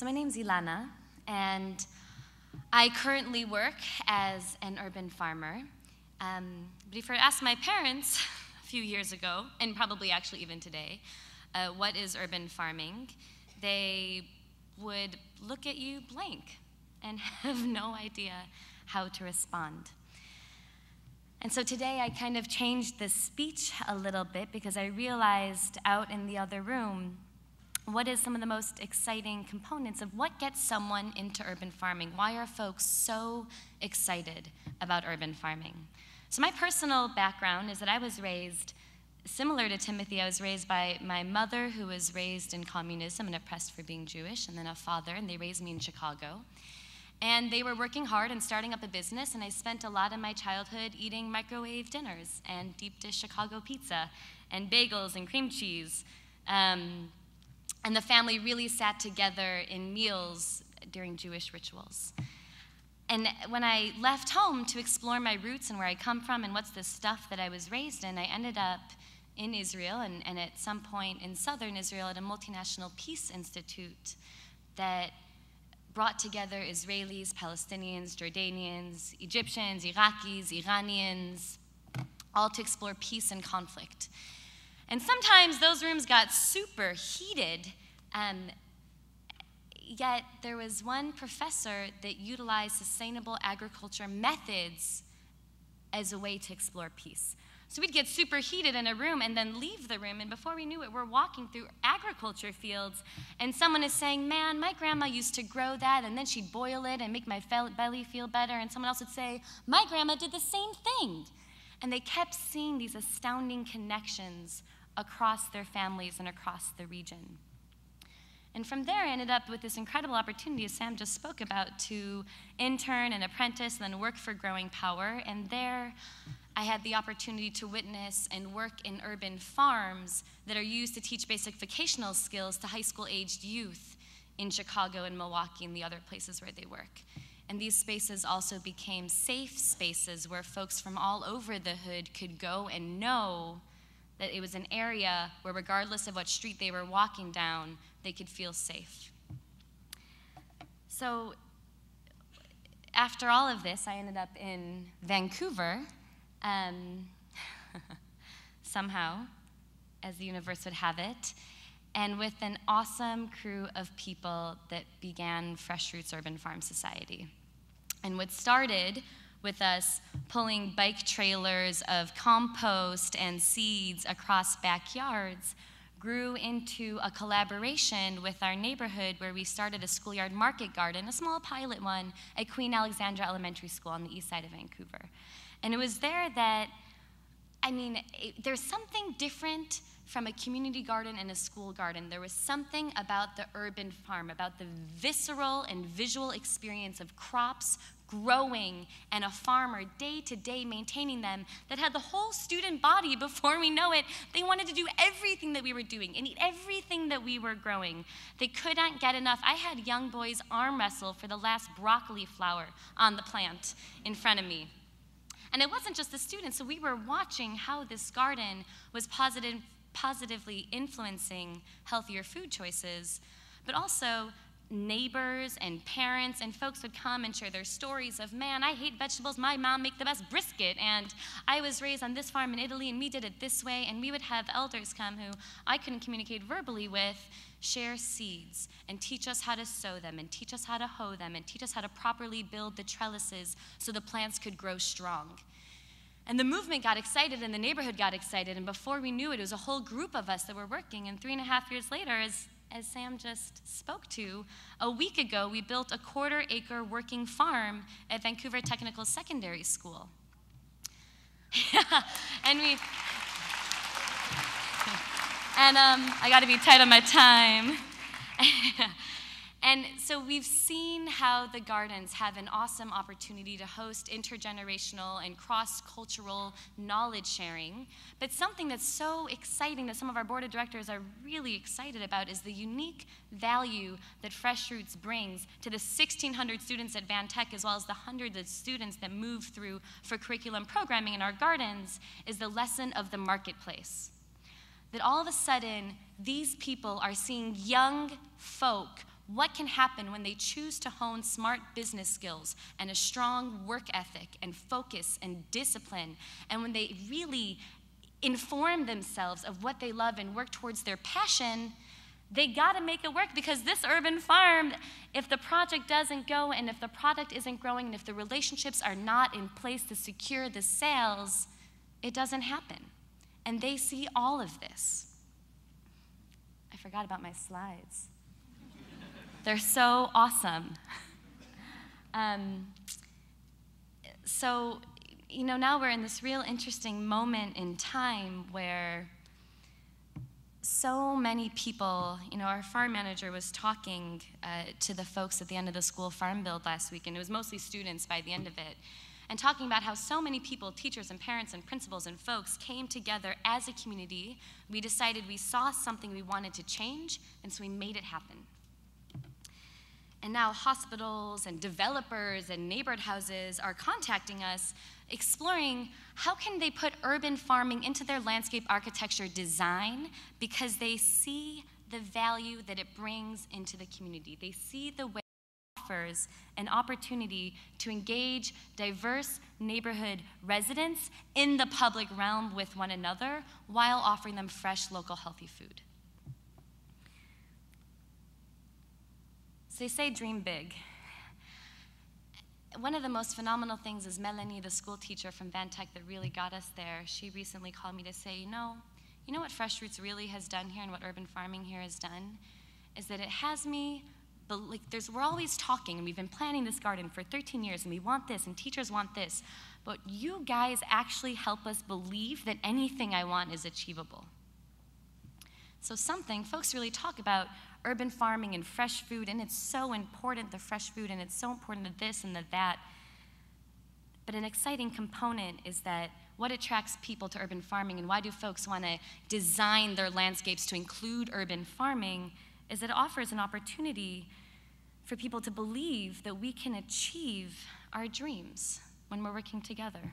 So my name's Ilana, and I currently work as an urban farmer. But if I asked my parents a few years ago, and probably actually even today, what is urban farming, they would look at you blank and have no idea how to respond. And so today I kind of changed the speech a little bit because I realized out in the other room what is some of the most exciting components of what gets someone into urban farming. Why are folks so excited about urban farming? So my personal background is that I was raised similar to Timothy. I was raised by my mother, who was raised in communism and oppressed for being Jewish, and then a father, and they raised me in Chicago. And they were working hard and starting up a business, and I spent a lot of my childhood eating microwave dinners and deep dish Chicago pizza and bagels and cream cheese. And the family really sat together in meals during Jewish rituals. And when I left home to explore my roots and where I come from and what's the stuff that I was raised in, I ended up in Israel and at some point in southern Israel at a multinational peace institute that brought together Israelis, Palestinians, Jordanians, Egyptians, Iraqis, Iranians, all to explore peace and conflict. And sometimes those rooms got super heated, yet there was one professor that utilized sustainable agriculture methods as a way to explore peace. So we'd get super heated in a room and then leave the room, and before we knew it, we're walking through agriculture fields, and someone is saying, man, my grandma used to grow that, and then she'd boil it and make my belly feel better, and someone else would say, my grandma did the same thing. And they kept seeing these astounding connections across their families and across the region. And from there, I ended up with this incredible opportunity, as Sam just spoke about, to intern and apprentice and then work for Growing Power. And there, I had the opportunity to witness and work in urban farms that are used to teach basic vocational skills to high school-aged youth in Chicago and Milwaukee and the other places where they work. And these spaces also became safe spaces where folks from all over the hood could go and know that it was an area where, regardless of what street they were walking down, they could feel safe. So after all of this, I ended up in Vancouver, somehow, as the universe would have it, and with an awesome crew of people that began Fresh Roots Urban Farm Society. And what started with us pulling bike trailers of compost and seeds across backyards grew into a collaboration with our neighborhood where we started a schoolyard market garden, a small pilot one, at Queen Alexandra Elementary School on the east side of Vancouver. And it was there that, there's something different from a community garden and a school garden. There was something about the urban farm, about the visceral and visual experience of crops growing and a farmer day to day maintaining them that had the whole student body, before we know it, they wanted to do everything that we were doing and eat everything that we were growing. They couldn't get enough. I had young boys arm wrestle for the last broccoli flower on the plant in front of me. And it wasn't just the students, so we were watching how this garden was positively influencing healthier food choices, but also neighbors and parents and folks would come and share their stories of, man, I hate vegetables, my mom make the best brisket, and I was raised on this farm in Italy and we did it this way. And we would have elders come who I couldn't communicate verbally with, share seeds and teach us how to sow them and teach us how to hoe them and teach us how to properly build the trellises so the plants could grow strong. And the movement got excited and the neighborhood got excited, and before we knew it, it was a whole group of us that were working. And 3.5 years later, as Sam just spoke to, a week ago, we built a 1/4 acre working farm at Vancouver Technical Secondary School. I gotta be tight on my time. And so we've seen how the gardens have an awesome opportunity to host intergenerational and cross-cultural knowledge sharing. But something that's so exciting that some of our board of directors are really excited about is the unique value that Fresh Roots brings to the 1,600 students at Van Tech, as well as the hundreds of students that move through for curriculum programming in our gardens, is the lesson of the marketplace. That all of a sudden, these people are seeing young folk what can happen when they choose to hone smart business skills and a strong work ethic and focus and discipline, and when they really inform themselves of what they love and work towards their passion, they gotta make it work, because this urban farm, if the project doesn't go and if the product isn't growing and if the relationships are not in place to secure the sales, it doesn't happen. And they see all of this. I forgot about my slides. They're so awesome. So, now we're in this real interesting moment in time where so many people, our farm manager was talking to the folks at the end of the school farm build last week, and it was mostly students by the end of it, and talking about how so many people, teachers and parents and principals and folks, came together as a community. We decided we saw something we wanted to change, and so we made it happen. And now hospitals and developers and neighborhood houses are contacting us, exploring how can they put urban farming into their landscape architecture design, because they see the value that it brings into the community. They see the way it offers an opportunity to engage diverse neighborhood residents in the public realm with one another while offering them fresh, local, healthy food. So they say dream big. One of the most phenomenal things is Melanie, the school teacher from Van Tech that really got us there. She recently called me to say, you know what Fresh Roots really has done here and what urban farming here has done is that it has me, we're always talking, and we've been planning this garden for 13 years, and we want this, and teachers want this, but you guys actually help us believe that anything I want is achievable. So folks really talk about urban farming and fresh food, and it's so important, the fresh food, and it's so important to this and to that. But an exciting component is that what attracts people to urban farming and why do folks want to design their landscapes to include urban farming is that it offers an opportunity for people to believe that we can achieve our dreams when we're working together.